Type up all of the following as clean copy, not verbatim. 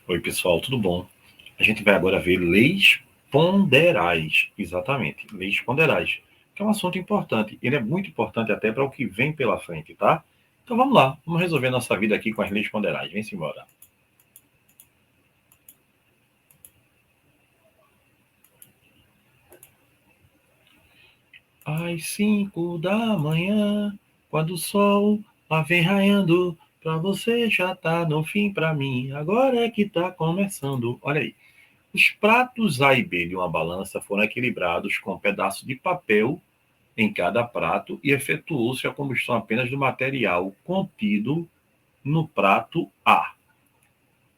Oi, pessoal, tudo bom? A gente vai agora ver leis ponderais, exatamente, leis ponderais, que é um assunto importante. Ele é muito importante até para o que vem pela frente, tá? Então vamos lá, vamos resolver nossa vida aqui com as leis ponderais. Vem-se embora. Às 5 da manhã, quando o sol lá vem raiando, pra você já tá no fim, pra mim agora é que tá começando. Olha aí. Os pratos A e B de uma balança foram equilibrados com um pedaço de papel em cada prato e efetuou-se a combustão apenas do material contido no prato A.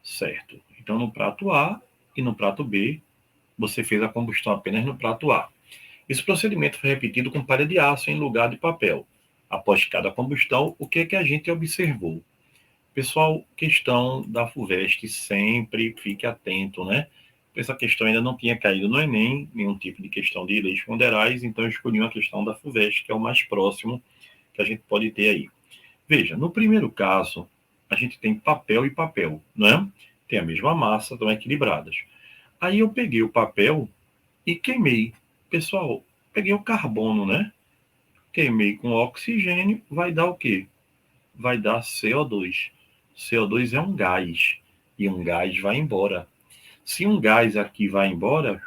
Certo. Então, no prato A e no prato B, você fez a combustão apenas no prato A. Esse procedimento foi repetido com palha de aço em lugar de papel. Após cada combustão, o que é que a gente observou? Pessoal, questão da FUVEST, sempre fique atento, né? Essa questão ainda não tinha caído no Enem, nenhum tipo de questão de leis ponderais, então eu escolhi uma questão da FUVEST, que é o mais próximo que a gente pode ter aí. Veja, no primeiro caso, a gente tem papel e papel, né? Tem a mesma massa, estão equilibradas. Aí eu peguei o papel e queimei. Pessoal, peguei o carbono, né? Queimei com oxigênio, vai dar o quê? Vai dar CO2. CO2 é um gás, e um gás vai embora. Se um gás aqui vai embora,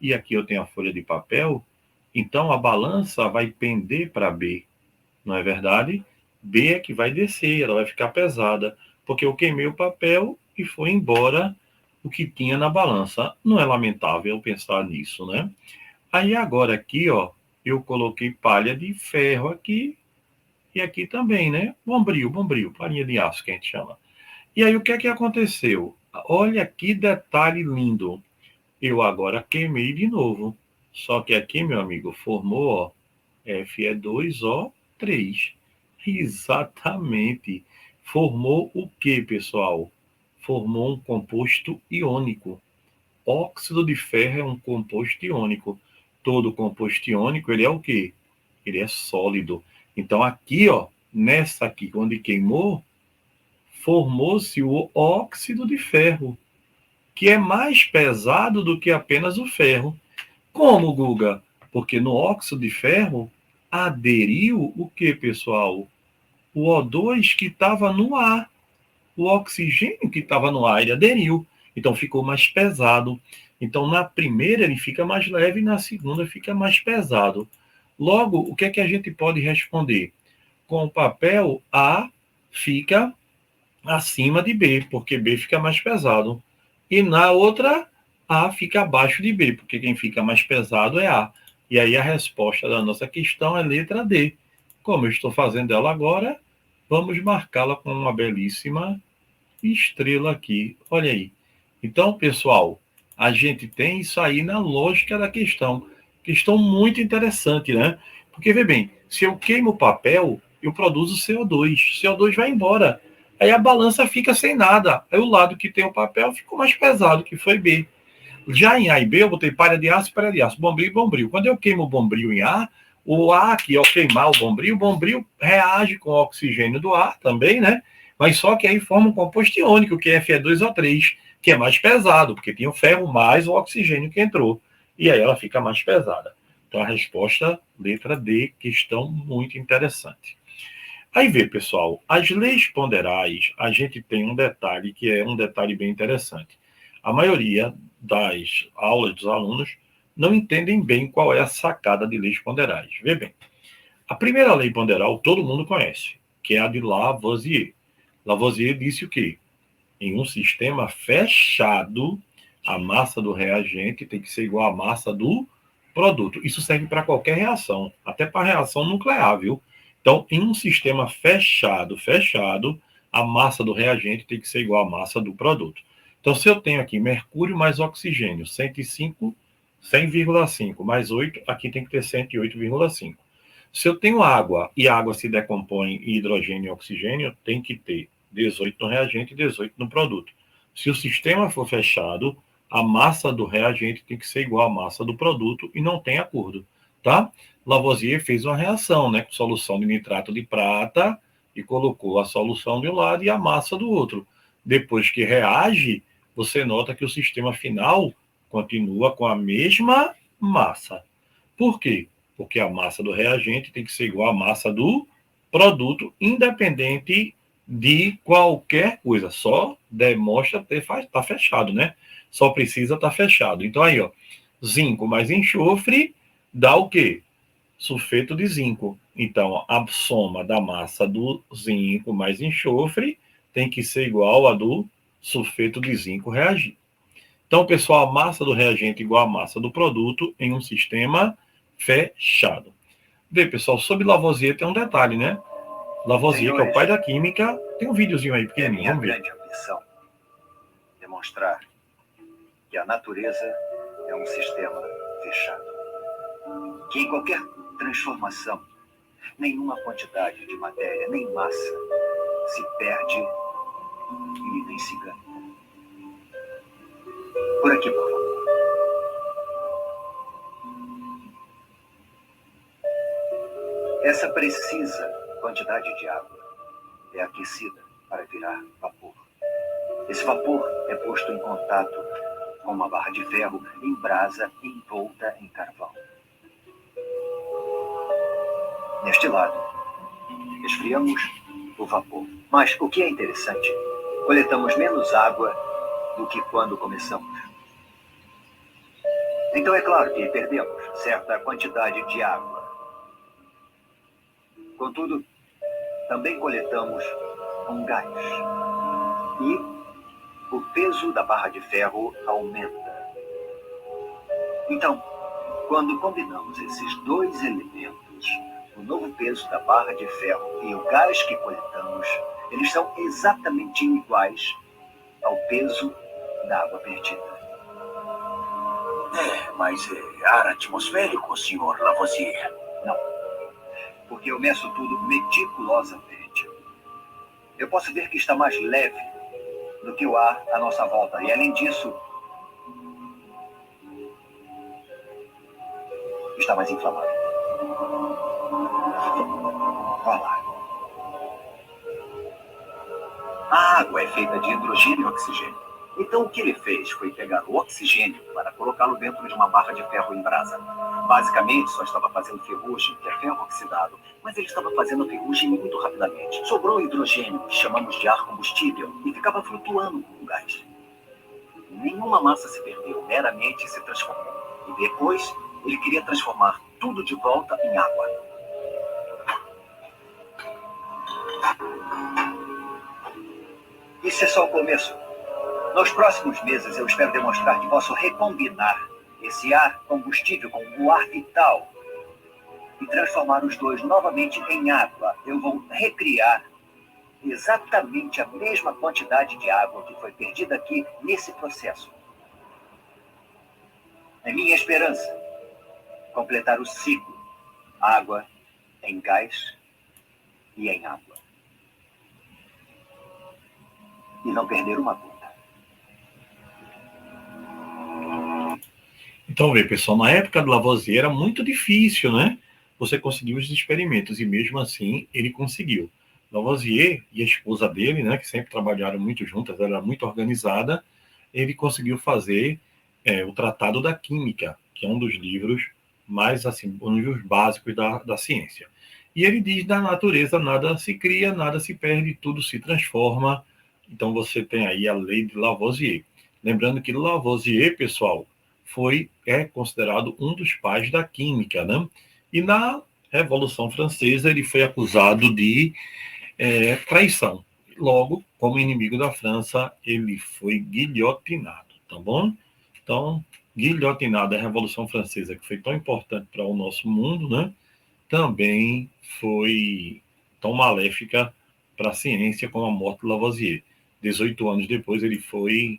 e aqui eu tenho a folha de papel, então a balança vai pender para B, não é verdade? B é que vai descer, ela vai ficar pesada, porque eu queimei o papel e foi embora o que tinha na balança. Não é lamentável pensar nisso, né? Aí agora aqui, ó, eu coloquei palha de ferro aqui e aqui também, né? Bombril, palhinha de aço que a gente chama. E aí o que é que aconteceu? Olha que detalhe lindo. Eu agora queimei de novo. Só que aqui, meu amigo, formou, ó, Fe2O3. Exatamente. Formou o que, pessoal? Formou um composto iônico. Óxido de ferro é um composto iônico. Todo composto iônico, ele é o quê? Ele é sólido. Então aqui, ó, nessa aqui, onde queimou, formou-se o óxido de ferro, que é mais pesado do que apenas o ferro. Como, Guga? Porque no óxido de ferro aderiu o que, pessoal? O O2 que estava no ar. O oxigênio que estava no ar, ele aderiu. Então ficou mais pesado. Então na primeira ele fica mais leve, na segunda fica mais pesado. Logo, o que é que a gente pode responder? Com o papel, A fica acima de B, porque B fica mais pesado. E na outra, A fica abaixo de B, porque quem fica mais pesado é A. E aí a resposta da nossa questão é letra D. Como eu estou fazendo ela agora, vamos marcá-la com uma belíssima estrela aqui. Olha aí. Então, pessoal, a gente tem isso aí na lógica da questão. Questão muito interessante, né? Porque, vê bem, se eu queimo o papel, eu produzo CO2. CO2 vai embora. Aí a balança fica sem nada. Aí o lado que tem o papel ficou mais pesado, que foi B. Já em A e B, eu botei palha de aço, bombril e bombril. Quando eu queimo o bombril em A, o A aqui, ao queimar o bombril reage com o oxigênio do ar também, né? Mas só que aí forma um composto iônico, que é Fe2O3, que é mais pesado, porque tinha o ferro mais o oxigênio que entrou. E aí ela fica mais pesada. Então a resposta, letra D, questão muito interessante. Aí vê, pessoal, as leis ponderais, a gente tem um detalhe que é um detalhe bem interessante. A maioria das aulas dos alunos não entendem bem qual é a sacada de leis ponderais. Vê bem, a primeira lei ponderal todo mundo conhece, que é a de Lavoisier. Lavoisier disse o quê? Em um sistema fechado, a massa do reagente tem que ser igual à massa do produto. Isso serve para qualquer reação, até para reação nuclear, viu? Então, em um sistema fechado, a massa do reagente tem que ser igual à massa do produto. Então, se eu tenho aqui mercúrio mais oxigênio, 105, 100,5 mais 8, aqui tem que ter 108,5. Se eu tenho água e a água se decompõe em hidrogênio e oxigênio, tem que ter 18 no reagente e 18 no produto. Se o sistema for fechado, a massa do reagente tem que ser igual à massa do produto e não tem acordo. tá? Lavoisier fez uma reação, né, com solução de nitrato de prata e colocou a solução de um lado e a massa do outro. Depois que reage, você nota que o sistema final continua com a mesma massa. Por quê? Porque a massa do reagente tem que ser igual à massa do produto, independente de qualquer coisa. Só demonstra ter tá fechado, né? Só precisa estar fechado. Então aí, ó, zinco mais enxofre dá o quê? Sulfeto de zinco. Então, a soma da massa do zinco mais enxofre tem que ser igual à do sulfeto de zinco reagir. Então, pessoal, a massa do reagente igual à massa do produto em um sistema fechado. Vê, pessoal, sobre Lavoisier tem um detalhe, né? Lavoisier, que é o pai da química, tem um videozinho aí pequenininho, vamos ver. É minha grande ambição demonstrar que a natureza é um sistema fechado. Que em qualquer transformação, nenhuma quantidade de matéria nem massa se perde e nem se ganha. Por aqui, por favor. Essa precisa quantidade de água é aquecida para virar vapor. Esse vapor é posto em contato com uma barra de ferro em brasa envolta em carvão. Neste lado, esfriamos o vapor. Mas o que é interessante, coletamos menos água do que quando começamos. Então é claro que perdemos certa quantidade de água. Contudo, também coletamos um gás. E o peso da barra de ferro aumenta. Então, quando combinamos esses dois elementos, o novo peso da barra de ferro e o gás que coletamos, eles são exatamente iguais ao peso da água perdida. Mas é ar atmosférico, senhor Lavoisier. Não, porque eu meço tudo meticulosamente. Eu posso ver que está mais leve do que o ar à nossa volta. E além disso, está mais inflamado. Vá lá. A água é feita de hidrogênio e oxigênio. Então o que ele fez foi pegar o oxigênio para colocá-lo dentro de uma barra de ferro em brasa. Basicamente só estava fazendo ferrugem, que é ferro oxidado, mas ele estava fazendo ferrugem muito rapidamente. Sobrou hidrogênio, que chamamos de ar combustível, e ficava flutuando com o gás. Nenhuma massa se perdeu, meramente se transformou. E depois ele queria transformar tudo de volta em água. Isso é só o começo. Nos próximos meses, eu espero demonstrar que posso recombinar esse ar combustível com o ar vital e transformar os dois novamente em água. Eu vou recriar exatamente a mesma quantidade de água que foi perdida aqui nesse processo. É minha esperança completar o ciclo: água em gás e em água. E não perder uma gota. Então, vê, pessoal, na época do Lavoisier era muito difícil, né? Você conseguir os experimentos, e mesmo assim ele conseguiu. Lavoisier e a esposa dele, né, que sempre trabalharam muito juntas, ela era muito organizada, ele conseguiu fazer o Tratado da Química, que é um dos livros mais, assim, um dos básicos da ciência. E ele diz: da natureza nada se cria, nada se perde, tudo se transforma. Então você tem aí a lei de Lavoisier. Lembrando que Lavoisier, pessoal, é considerado um dos pais da química, né? E na Revolução Francesa ele foi acusado de traição. Logo, como inimigo da França, ele foi guilhotinado, tá bom? Então, guilhotinado, a Revolução Francesa, que foi tão importante para o nosso mundo, né? Também foi tão maléfica para a ciência como a morte de Lavoisier. 18 anos depois ele foi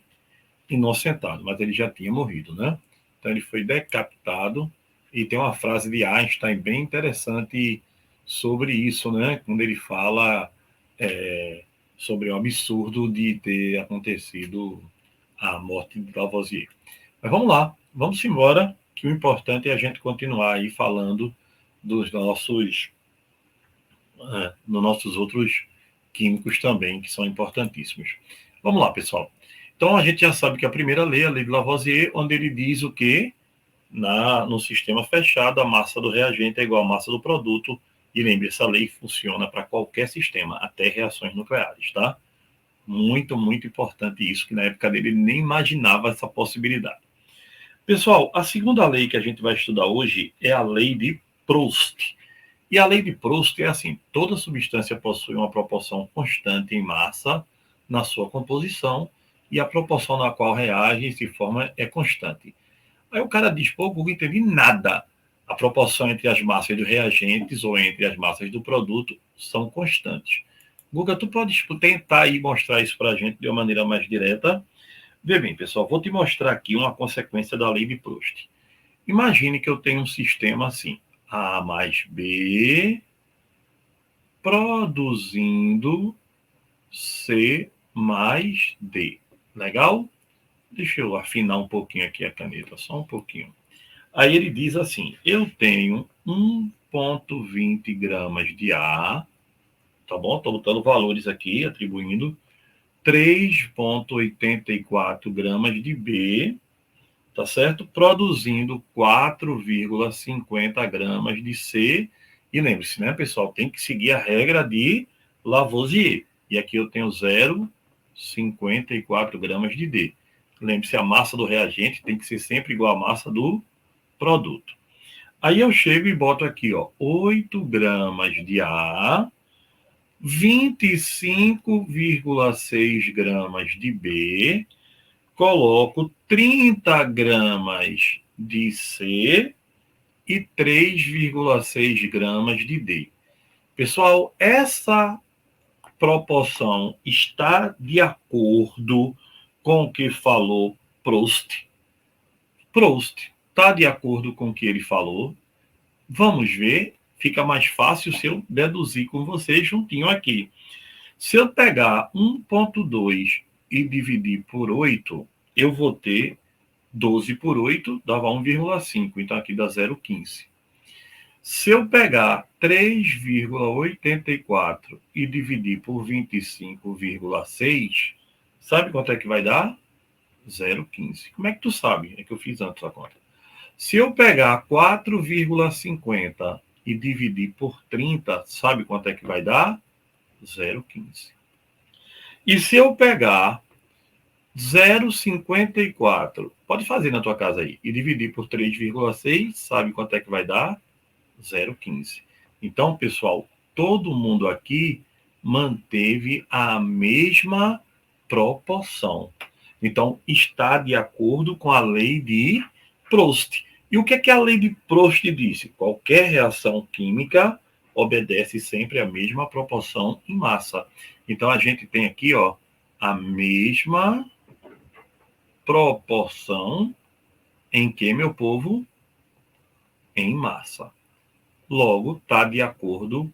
inocentado, mas ele já tinha morrido, né? Então ele foi decapitado, e tem uma frase de Einstein bem interessante sobre isso, né? Quando ele fala sobre o absurdo de ter acontecido a morte de Lavoisier. Mas vamos lá, vamos embora que o importante é a gente continuar aí falando dos nossos outros químicos também, que são importantíssimos. Vamos lá, pessoal. Então, a gente já sabe que a primeira lei, a lei de Lavoisier, onde ele diz o quê? No sistema fechado, a massa do reagente é igual à massa do produto. E lembre, essa lei funciona para qualquer sistema, até reações nucleares, tá? Muito, muito importante isso, que na época dele ele nem imaginava essa possibilidade. Pessoal, a segunda lei que a gente vai estudar hoje é a lei de Proust. E a lei de Proust é assim: toda substância possui uma proporção constante em massa na sua composição e a proporção na qual reage e se forma é constante. Aí o cara diz, pô, Google, entendi nada. A proporção entre as massas dos reagentes ou entre as massas do produto são constantes. Guga, tu pode tentar aí mostrar isso para a gente de uma maneira mais direta? Vê bem, pessoal, vou te mostrar aqui uma consequência da lei de Proust. Imagine que eu tenho um sistema assim, A mais B produzindo C mais D. Legal? Deixa eu afinar um pouquinho aqui a caneta, só um pouquinho. Aí ele diz assim, eu tenho 1,20 gramas de A, tá bom? Estou botando valores aqui, atribuindo 3,84 gramas de B, tá certo? Produzindo 4,50 gramas de C. E lembre-se, né, pessoal? Tem que seguir a regra de Lavoisier. E aqui eu tenho 0,54 gramas de D. Lembre-se, a massa do reagente tem que ser sempre igual à massa do produto. Aí eu chego e boto aqui, ó, 8 gramas de A, 25,6 gramas de B, coloco 30 gramas de C e 3,6 gramas de D. Pessoal, essa proporção está de acordo com o que falou Proust? Proust está de acordo com o que ele falou? Vamos ver. Fica mais fácil se eu deduzir com vocês juntinho aqui. Se eu pegar 1,2 e dividir por 8, eu vou ter 12 por 8, dava 1,5. Então, aqui dá 0,15. Se eu pegar 3,84 e dividir por 25,6, sabe quanto é que vai dar? 0,15. Como é que tu sabe? É que eu fiz antes a conta. Se eu pegar 4,50 e dividir por 30, sabe quanto é que vai dar? 0,15. E se eu pegar 0,54, pode fazer na tua casa aí, e dividir por 3,6, sabe quanto é que vai dar? 0,15. Então, pessoal, todo mundo aqui manteve a mesma proporção. Então, está de acordo com a lei de Proust. E o que é que a lei de Proust disse? Qualquer reação química obedece sempre à mesma proporção em massa. Então, a gente tem aqui, ó, a mesma proporção em que, meu povo? Em massa. Logo, está de acordo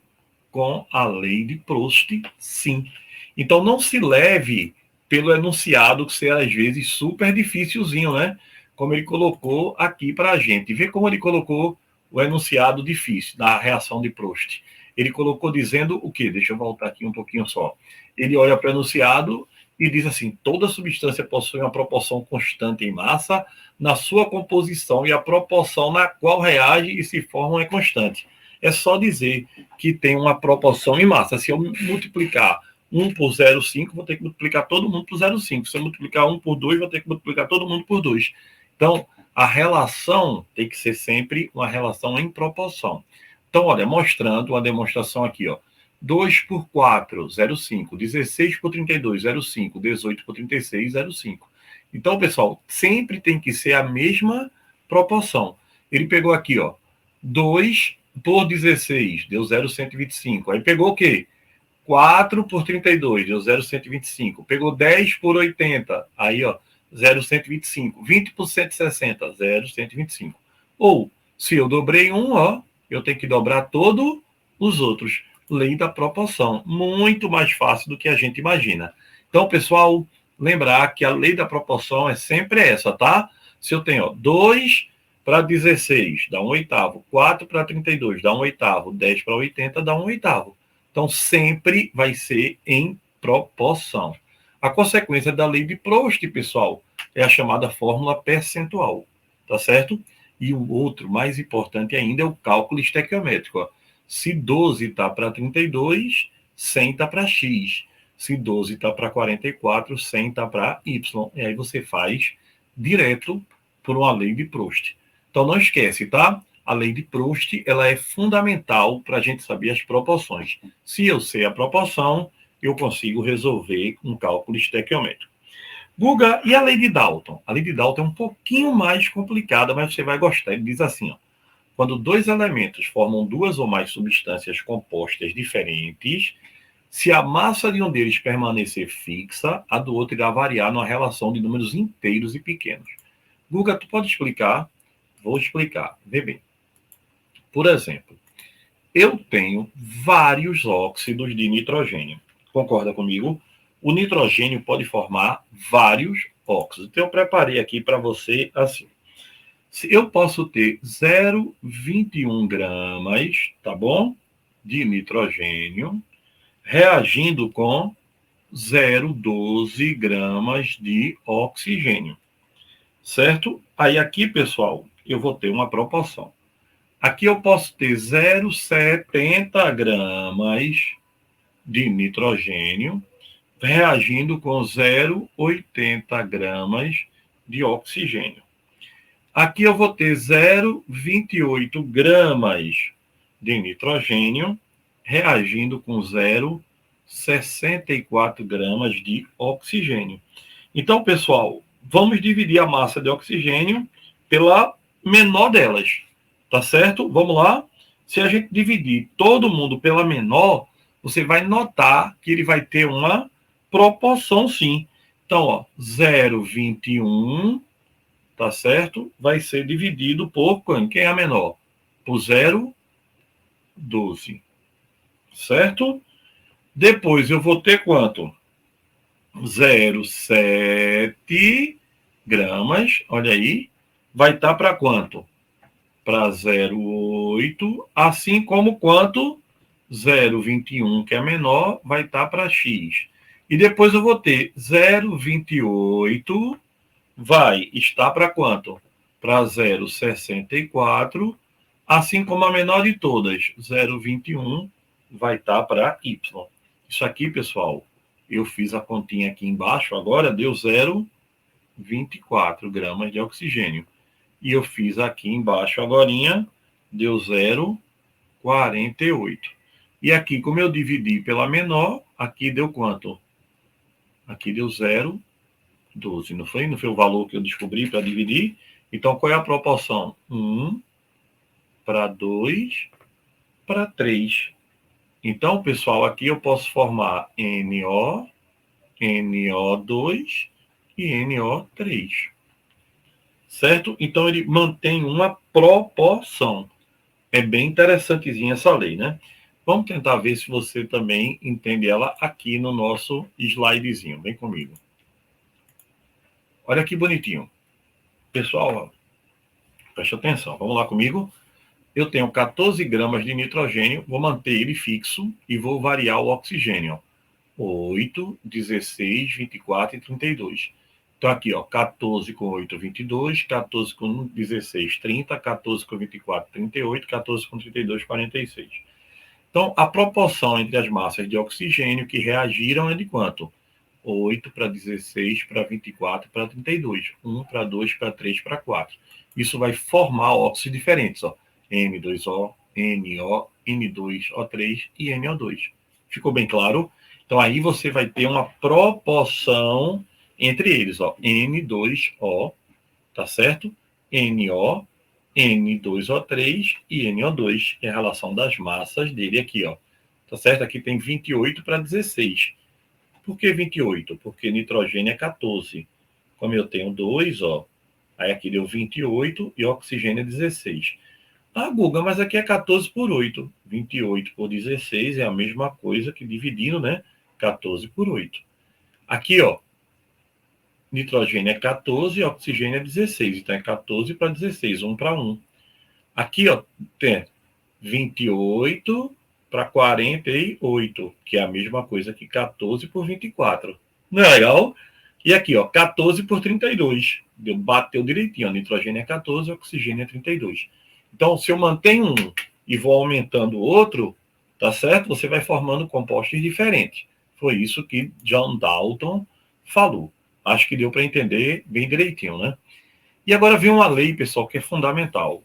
com a lei de Proust, sim. Então, não se leve pelo enunciado, que será às vezes super dificilzinho, né? Como ele colocou aqui para a gente. Vê como ele colocou o enunciado difícil da reação de Proust. Ele colocou dizendo o quê? Deixa eu voltar aqui um pouquinho só. Ele olha para o enunciado e diz assim, toda substância possui uma proporção constante em massa na sua composição e a proporção na qual reage e se forma é constante. É só dizer que tem uma proporção em massa. Se eu multiplicar 1 por 0,5, vou ter que multiplicar todo mundo por 0,5. Se eu multiplicar 1 por 2, vou ter que multiplicar todo mundo por 2. Então, a relação tem que ser sempre uma relação em proporção. Então, olha, mostrando uma demonstração aqui, ó. 2 por 4, 0,5. 16 por 32, 0,5. 18 por 36, 0,5. Então, pessoal, sempre tem que ser a mesma proporção. Ele pegou aqui, ó, 2 por 16, deu 0,125. Aí pegou o quê? 4 por 32, deu 0,125. Pegou 10 por 80, aí, ó, 0,125. 20 por 160, 0,125. Ou, se eu dobrei um, ó, eu tenho que dobrar todos os outros. Lei da proporção. Muito mais fácil do que a gente imagina. Então, pessoal, lembrar que a lei da proporção é sempre essa, tá? Se eu tenho, ó, 2 para 16 dá 1/8, 4 para 32 dá 1/8, 10 para 80 dá 1/8. Então, sempre vai ser em proporção. A consequência da lei de Proust, pessoal, é a chamada fórmula percentual, tá certo? E o outro, mais importante ainda, é o cálculo estequiométrico. Ó. Se 12 está para 32, 100 está para X. Se 12 está para 44, 100 está para Y. E aí você faz direto por uma lei de Proust. Então, não esquece, tá? A lei de Proust, ela é fundamental para a gente saber as proporções. Se eu sei a proporção, eu consigo resolver um cálculo estequiométrico. Guga, e a lei de Dalton? A lei de Dalton é um pouquinho mais complicada, mas você vai gostar. Ele diz assim, ó, quando dois elementos formam duas ou mais substâncias compostas diferentes, se a massa de um deles permanecer fixa, a do outro irá variar numa relação de números inteiros e pequenos. Guga, tu pode explicar? Vou explicar. Vê bem. Por exemplo, eu tenho vários óxidos de nitrogênio. Concorda comigo? O nitrogênio pode formar vários óxidos. Então, eu preparei aqui para você assim. Eu posso ter 0,21 gramas, tá bom? De nitrogênio, reagindo com 0,12 gramas de oxigênio. Certo? Aí aqui, pessoal, eu vou ter uma proporção. Aqui eu posso ter 0,70 gramas de nitrogênio reagindo com 0,80 gramas de oxigênio. Aqui eu vou ter 0,28 gramas de nitrogênio reagindo com 0,64 gramas de oxigênio. Então, pessoal, vamos dividir a massa de oxigênio pela menor delas, tá certo? Vamos lá? Se a gente dividir todo mundo pela menor, você vai notar que ele vai ter uma proporção, sim. Então, ó, 0,21, tá certo? Vai ser dividido por quem é a menor? Por 0,12, certo? Depois eu vou ter quanto? 0,7 gramas, olha aí, vai estar para quanto? Para 0,8, assim como quanto 0,21, que é menor, vai estar para X. E depois eu vou ter 0,28, vai estar para quanto? Para 0,64, assim como a menor de todas, 0,21, vai estar para Y. Isso aqui, pessoal, eu fiz a continha aqui embaixo, agora deu 0,24 gramas de oxigênio. E eu fiz aqui embaixo agorinha, deu 0,48. E aqui, como eu dividi pela menor, aqui deu quanto? Aqui deu 0,12, não foi? Não foi o valor que eu descobri para dividir? Então, qual é a proporção? 1 para 2 para 3. Então, pessoal, aqui eu posso formar NO, NO2 e NO3. Certo? Então, ele mantém uma proporção. É bem interessantezinha essa lei, né? Vamos tentar ver se você também entende ela aqui no nosso slidezinho. Vem comigo. Olha que bonitinho. Pessoal, preste atenção. Vamos lá comigo. Eu tenho 14 gramas de nitrogênio, vou manter ele fixo e vou variar o oxigênio. 8, 16, 24 e 32. Então, aqui, ó, 14 com 8, 22, 14 com 16, 30, 14 com 24, 38, 14 com 32, 46. Então, a proporção entre as massas de oxigênio que reagiram é de quanto? 8 para 16 para 24 para 32. 1 para 2 para 3 para 4. Isso vai formar óxidos diferentes, ó. N2O, NO, N2O3 e NO2. Ficou bem claro? Então, aí você vai ter uma proporção entre eles, ó. N2O, tá certo? NO, N2O3 e NO2, que é a relação das massas dele aqui, ó. Tá certo? Aqui tem 28 para 16. Por que 28? Porque nitrogênio é 14. Como eu tenho 2, ó, aí aqui deu 28 e oxigênio é 16. Ah, Guga, mas aqui é 14 por 8. 28 por 16 é a mesma coisa que dividindo, né? 14 por 8. Aqui, ó, nitrogênio é 14 e oxigênio é 16. Então, é 14 para 16, 1 para 1. Aqui, ó, tem 28 para 48, que é a mesma coisa que 14 por 24. Não é legal? E aqui, ó, 14 por 32. Bateu direitinho. Ó, nitrogênio é 14, oxigênio é 32. Então, se eu mantenho um e vou aumentando o outro, tá certo? Você vai formando compostos diferentes. Foi isso que John Dalton falou. Acho que deu para entender bem direitinho, né? E agora vem uma lei, pessoal, que é fundamental.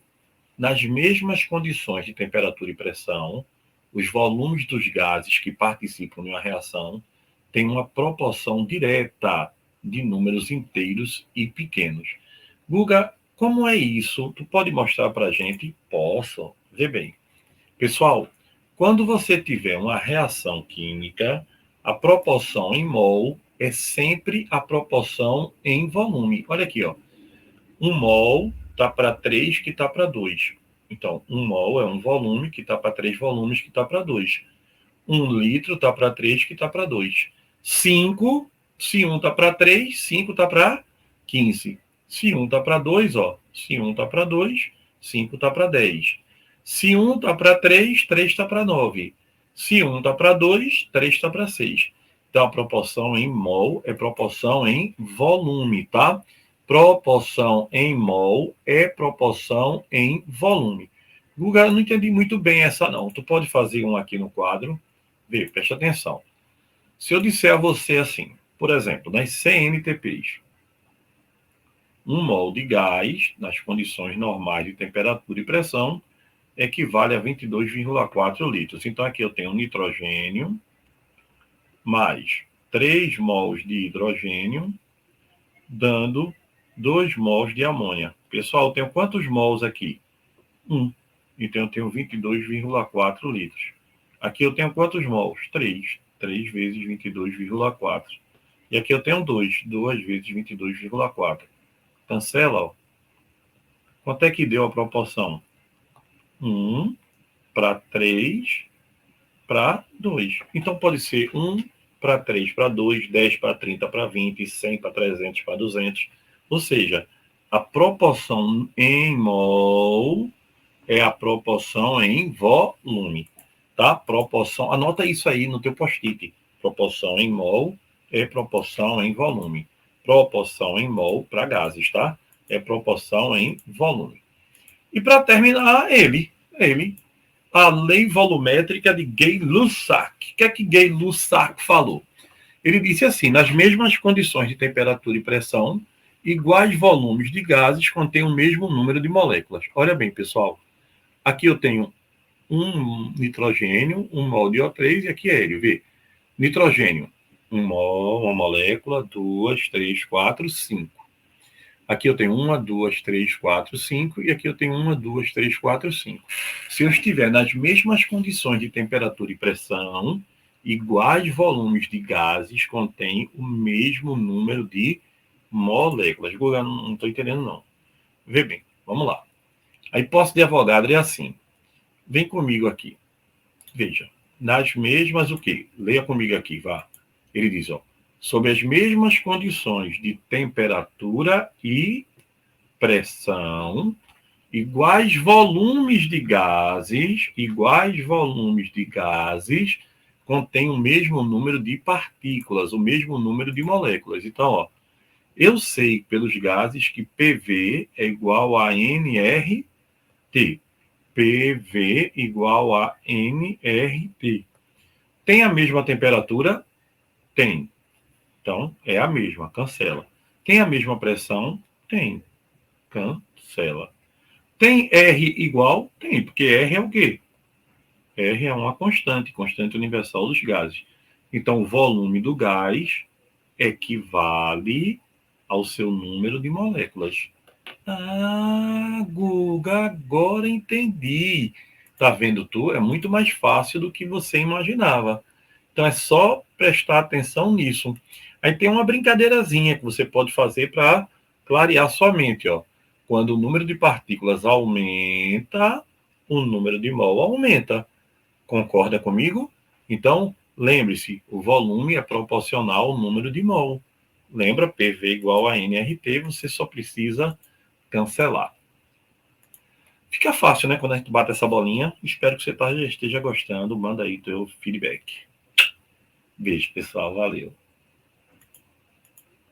Nas mesmas condições de temperatura e pressão, os volumes dos gases que participam de uma reação têm uma proporção direta de números inteiros e pequenos. Guga, como é isso? Tu pode mostrar para a gente? Posso. Vê bem. Pessoal, quando você tiver uma reação química, a proporção em mol é sempre a proporção em volume. Olha aqui, ó. 1 mol está para 3, que está para 2. Então, 1 mol é um volume que está para 3 volumes, que está para 2. 1 litro está para 3, que está para 2. 5, se 1 está para 3, 5 está para 15. Se 1 está para 2, ó. Se 1 está para 2, 5 está para 10. Se 1 está para 3, 3 está para 9. Se 1 está para 2, 3 está para 6. Então, a proporção em mol é proporção em volume, tá? Proporção em mol é proporção em volume. Guga, eu não entendi muito bem essa não. Tu pode fazer um aqui no quadro. Vê, preste atenção. Se eu disser a você assim, por exemplo, nas CNTPs, 1 mol de gás, nas condições normais de temperatura e pressão, equivale a 22,4 litros. Então, aqui eu tenho nitrogênio mais 3 mols de hidrogênio, dando 2 mols de amônia. Pessoal, eu tenho quantos mols aqui? 1. Então, eu tenho 22,4 litros. Aqui eu tenho quantos mols? 3. 3 vezes 22,4. E aqui eu tenho 2. 2 vezes 22,4. Cancela, ó. Quanto é que deu a proporção? 1 para 3 para 2. Então, pode ser 1 para 3 para 2, 10 para 30 para 20, 100 para 300 para 200. Ou seja, a proporção em mol é a proporção em volume, tá? Proporção, anota isso aí no teu post-it. Proporção em mol é proporção em volume. Proporção em mol para gases, tá? É proporção em volume. E para terminar, ele, a lei volumétrica de Gay-Lussac. O que é que Gay-Lussac falou? Ele disse assim: nas mesmas condições de temperatura e pressão, iguais volumes de gases contêm o mesmo número de moléculas. Olha bem, pessoal. Aqui eu tenho um nitrogênio, 1 mol de O3, e aqui é hélio. Vê. Nitrogênio, 1 mol, uma molécula, 2, 3, 4, 5. Aqui eu tenho 1, 2, 3, 4, 5, e aqui eu tenho 1, 2, 3, 4, 5. Se eu estiver nas mesmas condições de temperatura e pressão, iguais volumes de gases contêm o mesmo número de moléculas. Agora, não estou entendendo, não. Vê bem, vamos lá. A hipótese de Avogadro é assim. Vem comigo aqui. Veja. Nas mesmas o quê? Leia comigo aqui, vá. Ele diz, ó. Sob as mesmas condições de temperatura e pressão, iguais volumes de gases contêm o mesmo número de partículas, o mesmo número de moléculas. Então, ó, eu sei pelos gases que PV é igual a nRT. PV igual a nRT. Tem a mesma temperatura? Tem. Então, é a mesma, cancela. Tem a mesma pressão? Tem. Cancela. Tem R igual? Tem, porque R é o quê? R é uma constante universal dos gases. Então, o volume do gás equivale ao seu número de moléculas. Ah, Guga, agora entendi. Tá vendo tu? É muito mais fácil do que você imaginava. Então, é só prestar atenção nisso. Aí tem uma brincadeirazinha que você pode fazer para clarear sua mente, ó. Quando o número de partículas aumenta, o número de mol aumenta. Concorda comigo? Então, lembre-se, o volume é proporcional ao número de mol. Lembra, PV igual a NRT, você só precisa cancelar. Fica fácil, né, quando a gente bate essa bolinha. Espero que você esteja gostando. Manda aí teu feedback. Beijo, pessoal. Valeu.